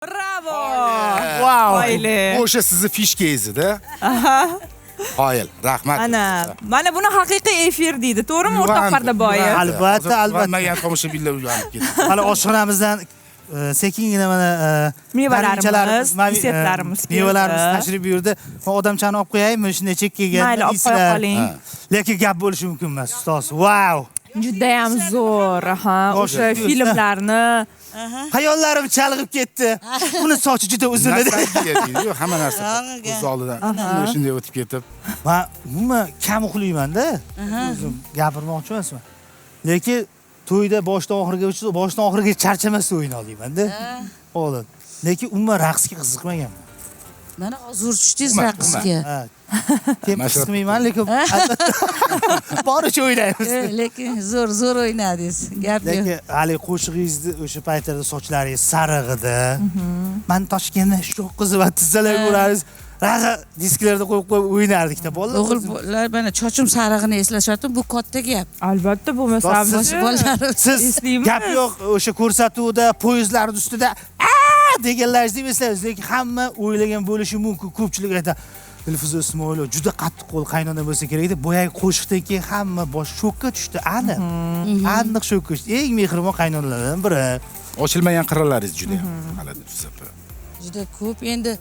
Bravo. Wow. Oyle. O'sha sizni fishkangiz-da. Qoyil, rahmat. Mana buni haqiqiy efir deydi. To'g'rimi o'rtoq Pardaboyev? Albatta. Bilmagan tomoshabinlar uyg'onib ketdi. Hali oshxonamizdan sekingina mana mevalarimiz, desertlarimiz keldi. mevalarimiz tashrif buyurdi. Odamchani olib qo'yaymi? Shunday chekka kelgan. Mayli, olib qo'ya qoling. Lekin gap bo'lishi mumkin emas, ustoz. Wow. Juda ham zo'r, o'sha filmlarni Hayollarim chalg'ib ketdi. Uni sochi juda uzun edi. Yo'q, hamma narsa ko'z oldidan shunday o'tib ketib. Men umuman kam uxlayman-da. O'zim gapirmoqchi emasman. Lekin to'yda boshdan oxiriga charchamasdan o'yin olayman-da. O'g'lim. Lekin umuman raqsga qiziqmaganman. Mana hozir tushdingiz raqsga. Tepki qismayman, lekin boricha o'ynaymiz. Lekin zo'r o'ynadingiz. Gap yo'q. Lekin hali qo'shig'ingizni o'sha paytlarda sochlaringiz sariq edi. Men Toshkentda shu qizni tizzalab ko'ramiz. Raqa disklarda qo'yib o'ynardik-da bolalar. O'g'illar mana chochim sarig'ini eslashyaptim. Bu katta gap. albatta bo'lmasa Siz gap yo'q, o'sha ko'rsatuvda poyezdlar ustida deganlaringizni eslaysiz, lekin hamma o'ylagan bo'lishi mumkin. Ko'pchilik aytadi, Dilfuza Ismoilova juda qattiq qo'l qaynona bo'lsa kerak edi. Boyagi qo'shiqdan keyin hamma bosh shokka tushdi. Aniq shokka tushdi. Eng mehribon qaynonalardan biri. Ochilmagan qirralaringiz juda ham qaladi Dilfuza. Juda ko'p. Endi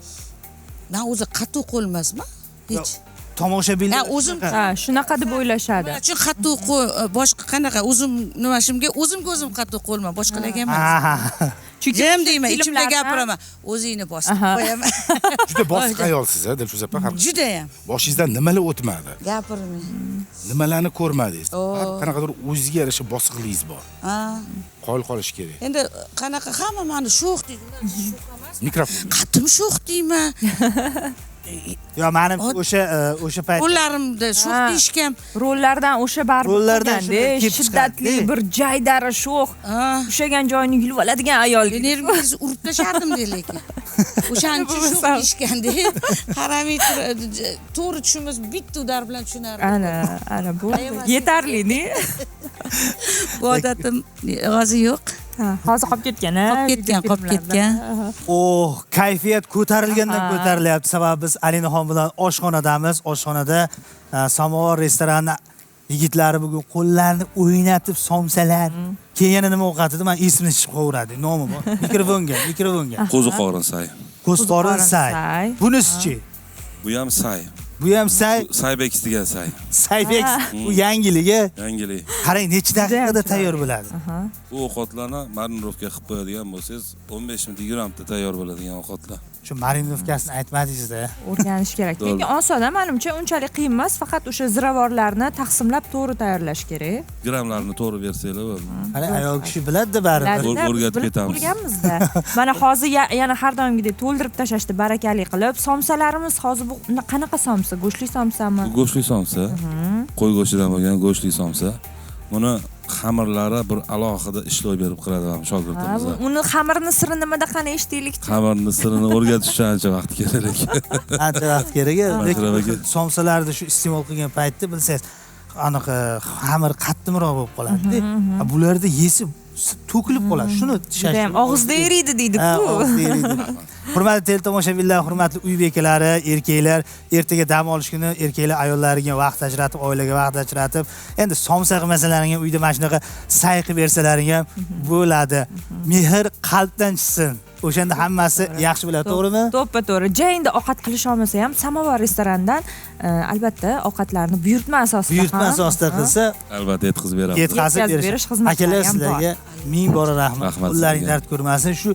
men o'zi qattiq qo'l emasman. Hech. Tomoshabinlar o'zim shunaqa deb o'ylashadi. Shu qattiq qo'l boshqa qanaqa o'zim o'zimga o'zim qattiq qo'lman, boshqalarga emas. Chunki Jim deyman, ichimda gapiraman. O'zingni bosib qo'yaman. Juda bosiq ayolsiz, Dilfuza opa. Juda ham. Boshingizdan nimalar o'tmadi? Gapirmang. Nimalarni ko'rmadingiz? Qanaqadir o'zingizga yarasha bosiqligingiz bor. Qoyil qolish kerak. Endi qanaqa hamma meni sho'x deydi. Mikrofon. Qattim sho'x deyman. Yo, menim o'sha payt qo'llarimda sho'x deyishgan. Rollardan o'sha baribir qolganda shiddatli bir jaydari sho'x. Ushagan joyini yulib oladigan ayol. Nervingizni urib tashardim lekin. O'shaning uchun sho'x deyishganda qaramay to'g'ri tushunmas, bitta udar bilan tushunardim. Ana bu yetarli-ni. Bu odatim hozir yo'q. Hozir qolib ketgan. Kayfiyat ko'tarilgandan ko'tarilyapti. Sababi biz Alinaxon bilan oshxonadamiz. Oshxonada samovar restorani yigitlari bugun qo'llarini o'ynatib somsalar. Keyin yana nima o'qatdi? Men esimni chiqib qolaveradi. Nomi bor. Mikrofonga. Qo'ziqorin say. Qo'ziqorin say. Bunisi-chi? Bu ham say. Bu ham say. Saybex degan say. Saybex bu yangiligi. Yangilik. Qarang, necha daqiqada tayyor bo'ladi. Bu ovqatlarni marinovka qilib qo'yadigan bo'lsangiz, 15 minutda 20 minutda tayyor bo'ladigan ovqatlar. Shu marinovkasini aytmadingiz-da. O'rganish kerak. Lekin oson, menimcha unchalik qiyin emas, faqat o'sha ziravorlarni taqsimlab to'g'ri tayyorlash kerak. Grammlarni to'g'ri bersanglar bo'ladi. Qani ayol kishi biladi-da baribir. O'rgatib ketamiz. Bilganmiz-da. Mana hozir yana har doimgidek to'ldirib tashashdi, barakali qilib. Somsalarimiz hozir bu qanaqa somsa? Go'shtli somsami? Go'shtli somsa. Qo'y go'shtidan bo'lgan go'shtli somsa. Buni xamirlari bir alohida ishlov berib qiladi ham shogirdimiz. Uni xamirni siri nimada qani eshitaylik. Xamirni sirini o'rgatish uchun ancha vaqt kerak. Ancha vaqt kerak. Lekin somsalarni shu iste'mol qilgan paytda bilsangiz, aniq xamir qattimroq bo'lib qoladi. Bularda yesi to'kilib qoladi. Shuni tishlash. Ham og'izda eriydi deydi-ku. Og'izda eriydi. Hurmatli teletomoshabinlar, hurmatli uy bekalari, erkaklar, ertaga dam olish kuni erkaklar ayollariga vaqt ajratib, oilaga vaqt ajratib, endi somsa qilmasalaring ham uyda mana shunaqa say qilib bersalaring ham bo'ladi. Mehr qalbdan chiqsin. O'shanda hammasi yaxshi bo'ladi, to'g'rimi? To'ppa-to'g'ri. Jayinda ovqat qilisha olmasa ham samovar restoranidan albatta ovqatlarni buyurtma asosida qilsa, albatta yetkazib beramiz. Yetkazib berish xizmatlari ham bor. Akalar, sizlarga ming bora rahmat. Qo'llaring dard ko'rmasin. Shu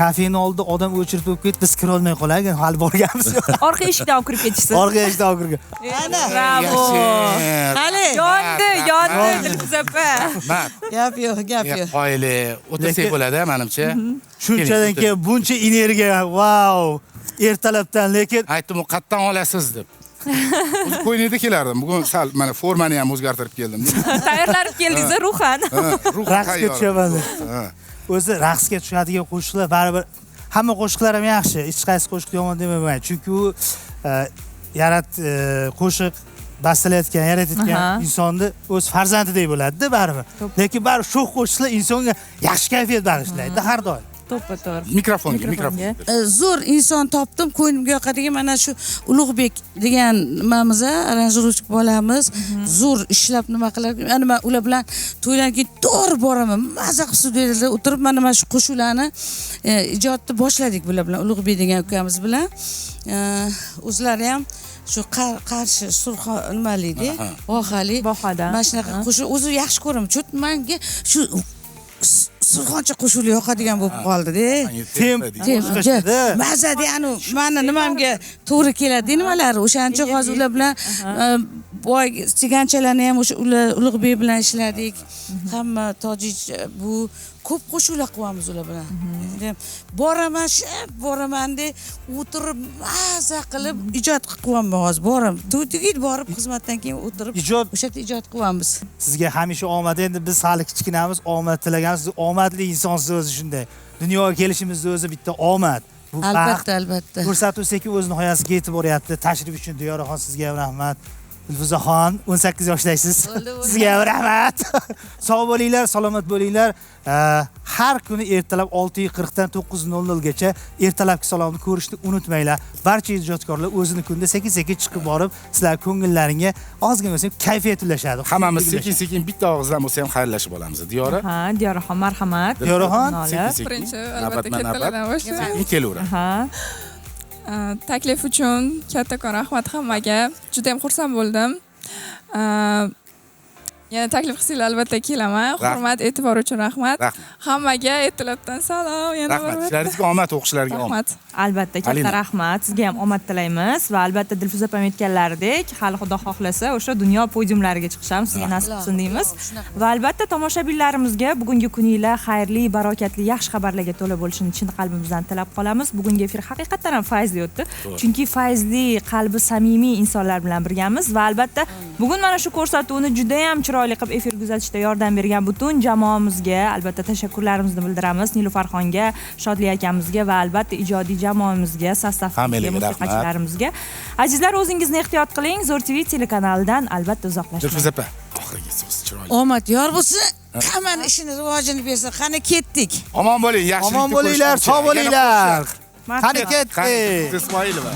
kafening oldida odam o'chirib o'tib ketdi, biz kira olmay qolgan, hali borganmiz. Orqa eshikdan olib kirib ketishsin. Orqa eshikdan olib kirgan. Bravo. Hali yondi Dilfuza opa. Gap yo'q. Qoyili o'tirsak bo'ladi, menimcha. Shunchadan keyin buncha energiya, wow! Ertalabdan, lekin aytdim, u qayerdan olasiz deb. O'zi qo'ynida kelardim. Bugun sal mana formani ham o'zgartirib keldim. Tayyorlanib keldingiz ruhan. Raqsga tushaman. O'zi raqsga tushadigan qo'shiqlar baribir hamma qo'shiqlar ham yaxshi. Hech qaysi qo'shiq yomon demaman. Chunki u qo'shiq bastalayotgan, yaratayotgan insonni o'z farzandidek bo'ladi-da baribir. Lekin baribir shu qo'shiqlar insonga yaxshi kayfiyat bag'ishlaydi har doim. to'ppa-to'g'ri. Mikrofonga. Zo'r inson topdim, ko'nglimga yoqadigan mana shu Ulug'bek degan nimamiz, aranjirovchi bolamiz. Zo'r ishlab nima qiladi. Mana men ular bilan to'ydan keyin to'g'ri boraman. Maza qilib studiyada o'tirib mana shu qo'shuqlarni ijodni boshladik bular bilan, Ulug'bek degan ukamiz bilan. O'zlari ham shu qarshi surxon nimalikda, vohali. Vohada. Mana shunaqa qo'shiq o'zi yaxshi ko'raman. Chut menga shu surxoncha qo'shiq yoqadigan bo'lib qoldi-da. Mazada anu meni nimamga to'g'ri keladi nimalari. O'shancha hozir ular bilan boy chiganchalarni ham o'sha Ulug'bek bilan ishladik. Hamma tojik bu ko'p qo'shiqlar qilamiz ular bilan. Boraman deb o'tirib maza qilib ijod qilyapman hozir. To'yga borib xizmatdan keyin o'tirib o'sha yerda ijod qilyapmiz. Sizga hamisha omad. Endi biz hali kichkinamiz, omad tilaganmiz. Omadli insonsiz o'zi shunday. Dunyoga kelishimizda o'zi bitta omad. Bu Albatta. Ko'rsatuv sekin o'z nihoyasiga yetib boryapti. Tashrif uchun Diyoraxon sizga ham rahmat. Dilfuzaxon 18 yoshdasiz. Sizga ham rahmat. Sog' bo'linglar, salomat bo'linglar. Har kuni ertalab 6:40 dan 9:00 gacha ertalabki salomni ko'rishni unutmanglar. Barcha ijodkorlar o'zini kunda sekin-sekin chiqib borib, sizlar ko'ngillaringga ozgina bo'lsa kayfiyat ulashadi. Hammamiz sekin-sekin bitta og'izdan bo'lsa ham xayrlashib olamiz. Diyora. Ha, Diyoraxon marhamat. Diyoraxon, sekin-sekin. Birinchi albatta kattalardan boshlaymiz. Kelaver. Ha. Taklif uchun kattakon rahmat hammaga. Juda ham xursand bo'ldim. Yana taklif qilsanglar albatta kelaman. Hurmat, e'tibor uchun rahmat. Hammaga ertalabdan salom. Yana rahmat. Ishlaringizga omad, o'qishlaringizga omad. Rahmat. Albatta katta rahmat. Sizga ham omad tilaymiz va albatta Dilfuza opam aytganlaridek, hali Xudo xohlasa o'sha dunyo podiumlariga chiqishamiz. Sizga nasib qilsin deymiz. Va albatta tomoshabinlarimizga bugungi kuninglar xayrli, barokatli, yaxshi xabarlarga to'la bo'lishini chin qalbimizdan tilab qolamiz. Bugungi efir haqiqatan ham fayzli o'tdi. Chunki fayzli, qalbi samimiy insonlar bilan birgamiz va albatta bugun mana shu ko'rsatuvni juda ham chiroyli qilib efir kuzatishda yordam bergan butun jamoamizga albatta tashakkurlarimizni bildiramiz. Nilufarxonga, Shodli akamizga va albatta ijodiy jamoamizga, sostavimizga, musiqachilarimizga. Azizlar, o'zingizni ehtiyot qiling. Zo'r TV telekanalidan albatta uzoqlashmang. Dilfuza opa, oxirgi so'z chiroyli. Omad yor bo'lsin. Hammani ishini rivojini bersin. Qani ketdik. Omon bo'ling, yaxshilikni omon bo'linglar, sog' bo'linglar. Qani ketdik. Ismoilova.